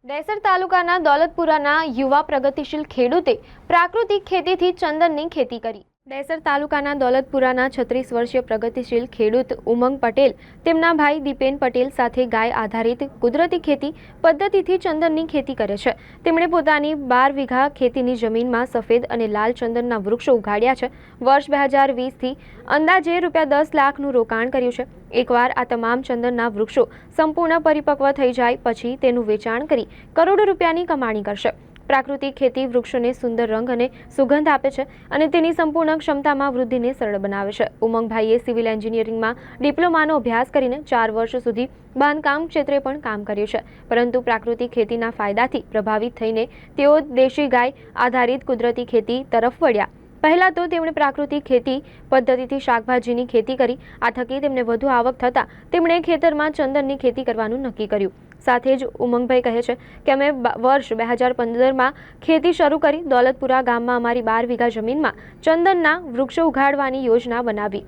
દહેસર તાલુકાના દોલતપુરાના યુવા પ્રગતિશીલ ખેડૂતે પ્રાકૃતિક ખેતીથી ચંદનની ખેતી કરી। દહેસર તાલુકાના દોલતપુરાના 36 વર્ષીય પ્રગતિશીલ ખેડૂત ઉમંગ પટેલ તેમના ભાઈ દીપેન પટેલ સાથે ગાય આધારિત કુદરતી ખેતી પદ્ધતિથી ચંદનની ખેતી કરે છે। તેમણે પોતાની 12 વીઘા ખેતીની જમીનમાં સફેદ અને લાલ ચંદનના વૃક્ષો ઉગાડ્યા છે। વર્ષ 2020થી અંદાજે ₹10 લાખનું રોકાણ કર્યું છે। એકવાર આ તમામ ચંદનના વૃક્ષો સંપૂર્ણ પરિપક્વ થઈ જાય પછી તેનું વેચાણ કરી કરોડો રૂપિયાની કમાણી કરશે। પ્રાકૃતિક ખેતી વૃક્ષોને સુંદર રંગ અને સુગંધ આપે છે અને તેની સંપૂર્ણ ક્ષમતામાં વૃદ્ધિને સરળ બનાવે છે। ઉમંગભાઈએ સિવિલ એન્જિનિયરિંગમાં ડિપ્લોમાનો અભ્યાસ કરીને 4 વર્ષ સુધી બાંધકામ ક્ષેત્રે પણ કામ કર્યું છે, પરંતુ પ્રાકૃતિક ખેતીના ફાયદાથી પ્રભાવિત થઈને તેઓ દેશી ગાય આધારિત કુદરતી ખેતી તરફ વળ્યા। પહેલા તો તેમણે પ્રાકૃતિક ખેતી પદ્ધતિથી શાકભાજીની ખેતી કરી। આ થકી તેમને વધુ આવક થતાં તેમણે ખેતરમાં ચંદનની ખેતી કરવાનું નક્કી કર્યું। સાથે જ ઉમંગભાઈ કહે છે કે અમે વર્ષ 2015માં ખેતી શરૂ કરી। દોલતપુરા ગામમાં અમારી 12 વીઘા જમીનમાં ચંદનના વૃક્ષો ઉગાડવાની યોજના બનાવી।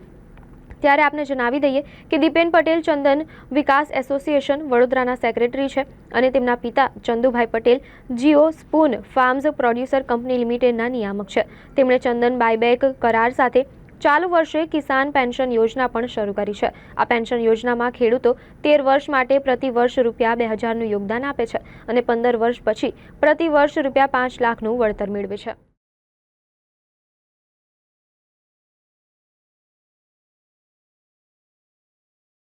ત્યારે આપને જણાવી દઈએ કે દીપેન પટેલ ચંદન વિકાસ એસોસિએશન વડોદરાના સેક્રેટરી છે અને તેમના પિતા Chandubhai Patel Jio spoon farms producer company લિમિટેડના નિયામક છે। તેમણે ચંદન બાયબેક કરાર સાથે ચાલુ વર્ષે કિસાન પેન્શન યોજના પણ શરૂ કરી છે। આ પેન્શન યોજનામાં ખેડૂતો 13 વર્ષ માટે પ્રતિ વર્ષ ₹2000નું યોગદાન આપે છે અને 15 વર્ષ પછી પ્રતિ વર્ષ ₹5 લાખનું વળતર મેળવે છે।